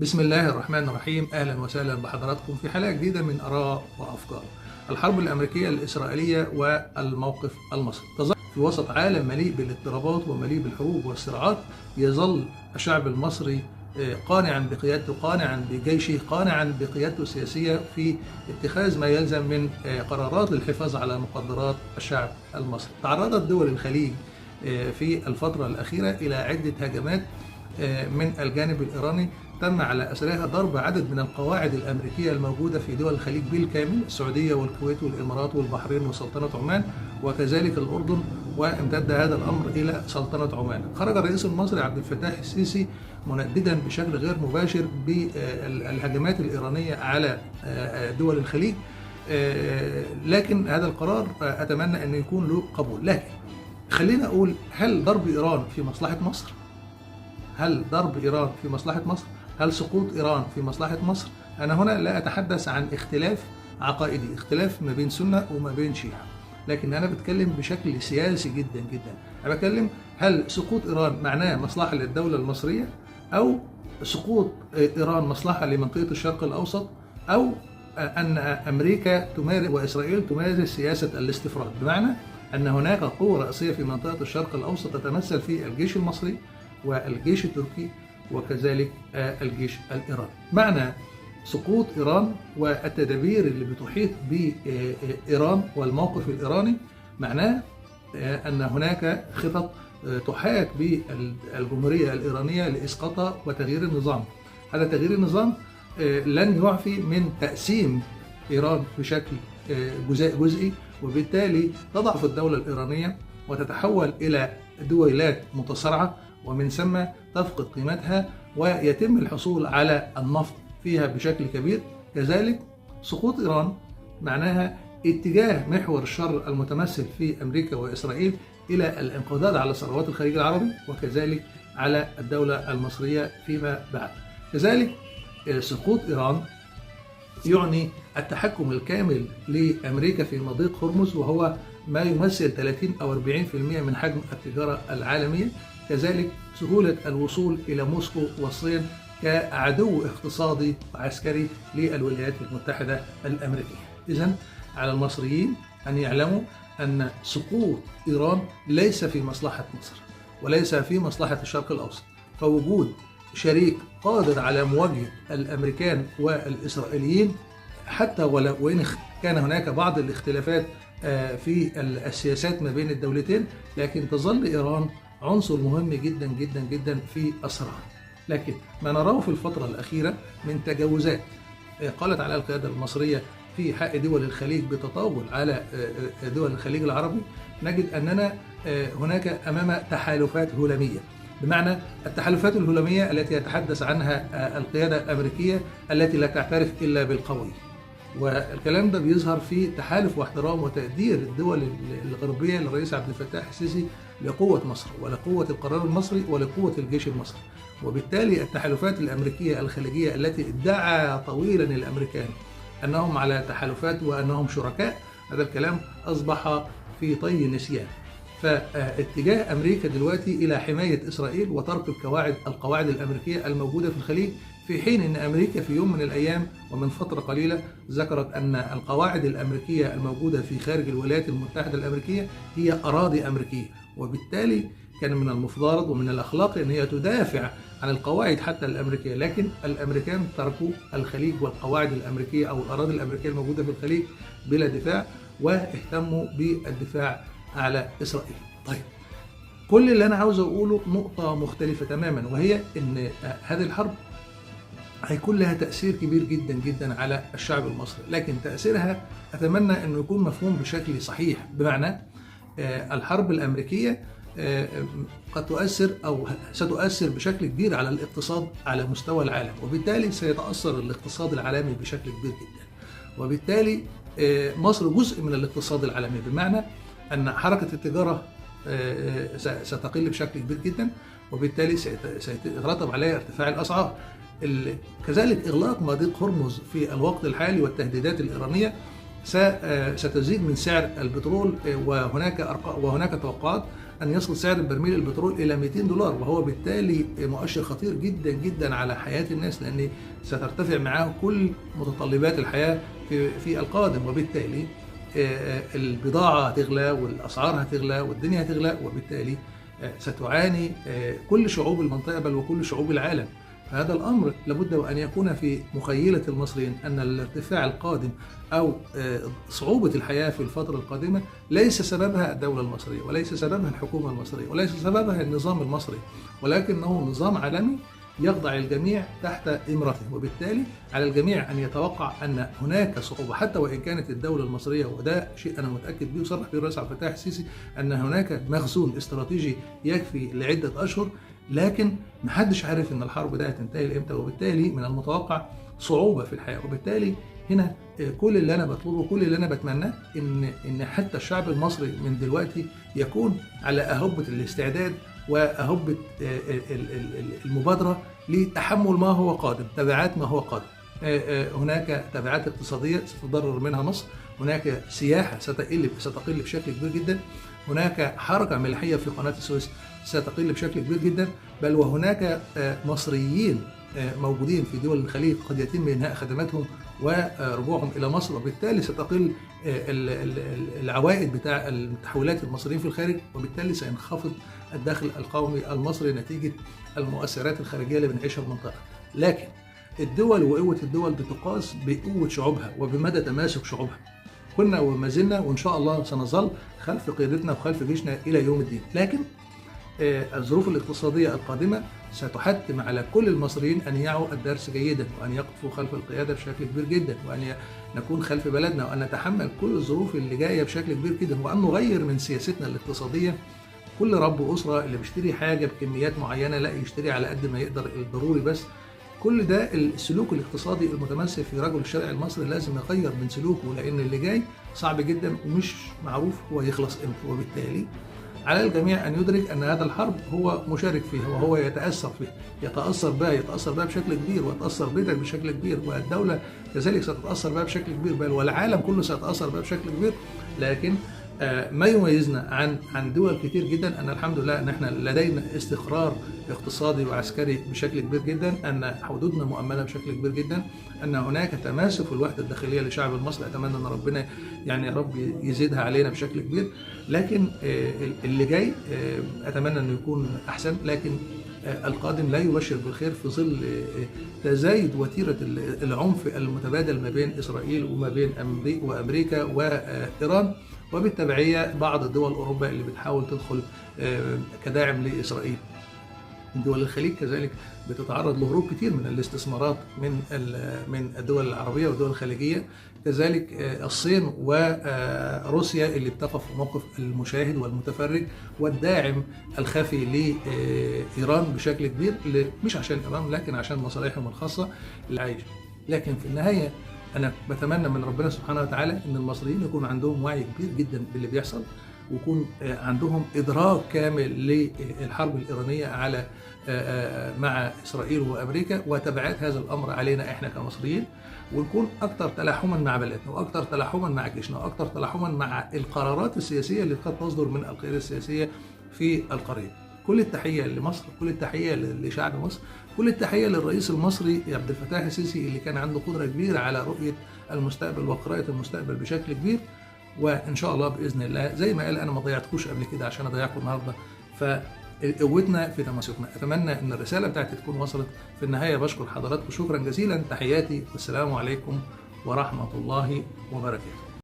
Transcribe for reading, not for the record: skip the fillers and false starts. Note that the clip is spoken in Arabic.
بسم الله الرحمن الرحيم. أهلا وسهلا بحضراتكم في حلقة جديدة من آراء وأفكار. الحرب الأمريكية الإسرائيلية والموقف المصري تظل في وسط عالم مليء بالاضطرابات ومليء بالحروب والصراعات. يظل الشعب المصري قانعا بقيادته، قانعا بجيشه، قانعا بقيادته السياسية في اتخاذ ما يلزم من قرارات للحفاظ على مقدرات الشعب المصري. تعرضت دول الخليج في الفترة الأخيرة إلى عدة هجمات من الجانب الإيراني، تم على أثرها ضرب عدد من القواعد الأمريكية الموجودة في دول الخليج بالكامل: السعودية والكويت والإمارات والبحرين وسلطنة عمان وكذلك الأردن، وامتد هذا الأمر إلى سلطنة عمان. خرج الرئيس المصري عبد الفتاح السيسي منددا بشكل غير مباشر بالهجمات الإيرانية على دول الخليج، لكن هذا القرار أتمنى أن يكون له قبول. لكن خلينا أقول، هل ضرب إيران في مصلحة مصر؟ هل ضرب إيران في مصلحة مصر؟ هل سقوط إيران في مصلحة مصر؟ أنا هنا لا أتحدث عن اختلاف عقائدي، اختلاف ما بين سنة وما بين شيعة، لكن أنا بتكلم بشكل سياسي جدا جدا. أنا بتكلم هل سقوط إيران معناه مصلحة للدولة المصرية، أو سقوط إيران مصلحة لمنطقة الشرق الأوسط، أو أن أمريكا تمارس وإسرائيل تمارس سياسة الاستفراد، بمعنى أن هناك قوة رئيسية في منطقة الشرق الأوسط تتمثل في الجيش المصري والجيش التركي وكذلك الجيش الإيراني. معنى سقوط إيران والتدابير اللي بتحيط بإيران والموقف الإيراني معناه أن هناك خطط تحاك بالجمهورية الإيرانية لإسقاطها وتغيير النظام. هذا تغيير النظام لن يعفي من تقسيم إيران بشكل جزئي، وبالتالي تضعف الدولة الإيرانية وتتحول إلى دويلات متصارعة، ومن ثم تفقد قيمتها ويتم الحصول على النفط فيها بشكل كبير. كذلك سقوط إيران معناها اتجاه محور الشر المتمثل في أمريكا وإسرائيل إلى الانقضاض على ثروات الخليج العربي وكذلك على الدولة المصرية فيما بعد. كذلك سقوط إيران يعني التحكم الكامل لأمريكا في مضيق هرمز، وهو ما يمثل 30 أو 40% من حجم التجارة العالمية. كذلك سهولة الوصول إلى موسكو والصين كعدو اقتصادي وعسكري للولايات المتحدة الأمريكية. إذن على المصريين أن يعلموا أن سقوط إيران ليس في مصلحة مصر وليس في مصلحة الشرق الأوسط، فوجود شريك قادر على مواجهة الأمريكان والإسرائيليين، حتى وإن كان هناك بعض الاختلافات في السياسات ما بين الدولتين، لكن تظل إيران عنصر مهم جدا جدا جدا في الصراع. لكن ما نراه في الفترة الأخيرة من تجاوزات قالت على القيادة المصرية في حق دول الخليج بتطاول على دول الخليج العربي، نجد أننا هناك أمام تحالفات هلامية، بمعنى التحالفات الهلامية التي يتحدث عنها القيادة الأمريكية التي لا تعترف إلا بالقوي. والكلام ده بيظهر في تحالف واحترام وتقدير الدول الغربية للرئيس عبد الفتاح السيسي لقوة مصر ولقوة القرار المصري ولقوة الجيش المصري. وبالتالي التحالفات الأمريكية الخليجية التي ادعى طويلا الأمريكان أنهم على تحالفات وأنهم شركاء، هذا الكلام أصبح في طي نسيان. فاتجاه أمريكا دلوقتي إلى حماية إسرائيل وترك القواعد الأمريكية الموجودة في الخليج، في حين أن أمريكا في يوم من الأيام ومن فترة قليلة ذكرت أن القواعد الأمريكية الموجودة في خارج الولايات المتحدة الأمريكية هي أراضي أمريكية، وبالتالي كان من المفترض ومن الأخلاق أن هي تدافع عن القواعد حتى الأمريكية. لكن الأمريكان تركوا الخليج والقواعد الأمريكية أو الأراضي الأمريكية الموجودة في الخليج بلا دفاع، واهتموا بالدفاع على إسرائيل. طيب، كل اللي أنا عاوز أقوله نقطة مختلفة تماما، وهي أن هذه الحرب هيكون لها تأثير كبير جدا جدا على الشعب المصري، لكن تأثيرها أتمنى أنه يكون مفهوم بشكل صحيح. بمعنى الحرب الأمريكية قد تؤثر أو ستؤثر بشكل كبير على الاقتصاد على مستوى العالم، وبالتالي سيتأثر الاقتصاد العالمي بشكل كبير جدا، وبالتالي مصر جزء من الاقتصاد العالمي، بمعنى أن حركة التجارة ستقل بشكل كبير جدا، وبالتالي سيترتب عليها ارتفاع الأسعار. كذلك إغلاق مضيق هرمز في الوقت الحالي والتهديدات الإيرانية ستزيد من سعر البترول، وهناك توقعات أن يصل سعر برميل البترول إلى 200 دولار، وهو بالتالي مؤشر خطير جدا جدا على حياة الناس، لأن سترتفع معاه كل متطلبات الحياة في القادم، وبالتالي البضاعة هتغلى والأسعار هتغلى والدنيا هتغلى، وبالتالي ستعاني كل شعوب المنطقة بل وكل شعوب العالم. فهذا الأمر لابد وأن يكون في مخيلة المصريين أن الارتفاع القادم أو صعوبة الحياة في الفترة القادمة ليس سببها الدولة المصرية، وليس سببها الحكومة المصرية، وليس سببها النظام المصري، ولكنه نظام عالمي يخضع الجميع تحت إمرته، وبالتالي على الجميع أن يتوقع أن هناك صعوبة حتى وإن كانت الدولة المصرية، وده شيء أنا متأكد به وصرح به الرئيس عبد الفتاح السيسي أن هناك مخزون استراتيجي يكفي لعدة أشهر، لكن محدش عارف أن الحرب ده هتنتهي إمتى، وبالتالي من المتوقع صعوبة في الحياة. وبالتالي هنا كل اللي أنا بطلبه، كل اللي أنا بتمناه إن حتى الشعب المصري من دلوقتي يكون على أهبة الاستعداد وأهبة المبادرة لتحمل ما هو قادم، تبعات ما هو قادم. هناك تبعات اقتصادية ستتضرر منها مصر، هناك سياحة ستقل بشكل كبير جدا، هناك حركة ملاحية في قناة السويس ستقل بشكل كبير جدا، بل وهناك مصريين موجودين في دول الخليج قد يتم إنهاء خدماتهم ورجوعهم إلى مصر، وبالتالي ستقل العوائد بتاع المتحولات المصريين في الخارج، وبالتالي سينخفض الدخل القومي المصري نتيجة المؤثرات الخارجية اللي بنعيشها في المنطقة. لكن الدول وقوة الدول بتقاس بقوة شعوبها وبمدى تماسك شعوبها. كنا وما زلنا وإن شاء الله سنظل خلف قيادتنا وخلف جيشنا إلى يوم الدين، لكن الظروف الاقتصادية القادمة ستحتم على كل المصريين أن يعوا الدرس جيدا، وأن يقفوا خلف القيادة بشكل كبير جدا، وأن نكون خلف بلدنا، وأن نتحمل كل الظروف اللي جاية بشكل كبير جدا، وأن نغير من سياستنا الاقتصادية. كل رب أسرة اللي بيشتري حاجة بكميات معينة لا يشتري على قد ما يقدر الضروري بس. كل ده السلوك الاقتصادي المتمثل في رجل الشارع المصري لازم يغير من سلوكه، لأن اللي جاي صعب جدا ومش معروف هو يخلص امتى، وبالتالي على الجميع أن يدرك أن هذا الحرب هو مشارك فيها وهو يتأثر فيها، يتأثر بها بشكل كبير، ويتأثر بها بشكل كبير، والدولة كذلك ستتأثر بها بشكل كبير، بل والعالم كله سيتأثر بها بشكل كبير. لكن ما يميزنا عن دول كتير جدا أن الحمد لله أن احنا لدينا استقرار اقتصادي وعسكري بشكل كبير جدا، أن حدودنا مؤمنة بشكل كبير جدا، أن هناك تماسك في الوحدة الداخلية للشعب المصري. أتمنى أن ربنا يعني يا رب يزيدها علينا بشكل كبير، لكن اللي جاي أتمنى أنه يكون أحسن، لكن القادم لا يبشر بالخير في ظل تزايد وتيرة العنف المتبادل ما بين إسرائيل وما بين أمريكا وإيران، وبالتبعية بعض دول أوروبا اللي بتحاول تدخل كداعم لإسرائيل. دول الخليج كذلك بتتعرض لهروب كتير من الاستثمارات من الدول العربية والدول الخليجية، كذلك الصين وروسيا اللي بتقف في موقف المشاهد والمتفرج والداعم الخفي لإيران بشكل كبير، مش عشان إيران لكن عشان مصالحهم الخاصة اللي عايشة. لكن في النهاية أنا بتمنى من ربنا سبحانه وتعالى إن المصريين يكون عندهم وعي كبير جدا باللي بيحصل، ويكون عندهم إدراك كامل للحرب الإيرانية على مع إسرائيل وأمريكا وتبعات هذا الأمر علينا إحنا كمصريين، ونكون أكثر تلاحما مع بلدنا وأكثر تلاحما مع جيشنا وأكثر تلاحما مع القرارات السياسية اللي قد تصدر من القيادة السياسية في القرية. كل التحية لمصر، كل التحية لشعب مصر، كل التحية للرئيس المصري عبد الفتاح السيسي اللي كان عنده قدرة كبيرة على رؤية المستقبل وقراءة المستقبل بشكل كبير. وإن شاء الله بإذن الله زي ما قال أنا ما ضيعتكوش قبل كده عشان أضيعكم النهاردة، فقوتنا في تماسكنا. أتمنى أن الرسالة بتاعتي تكون وصلت. في النهاية بشكر حضراتكم شكرا جزيلا، تحياتي والسلام عليكم ورحمة الله وبركاته.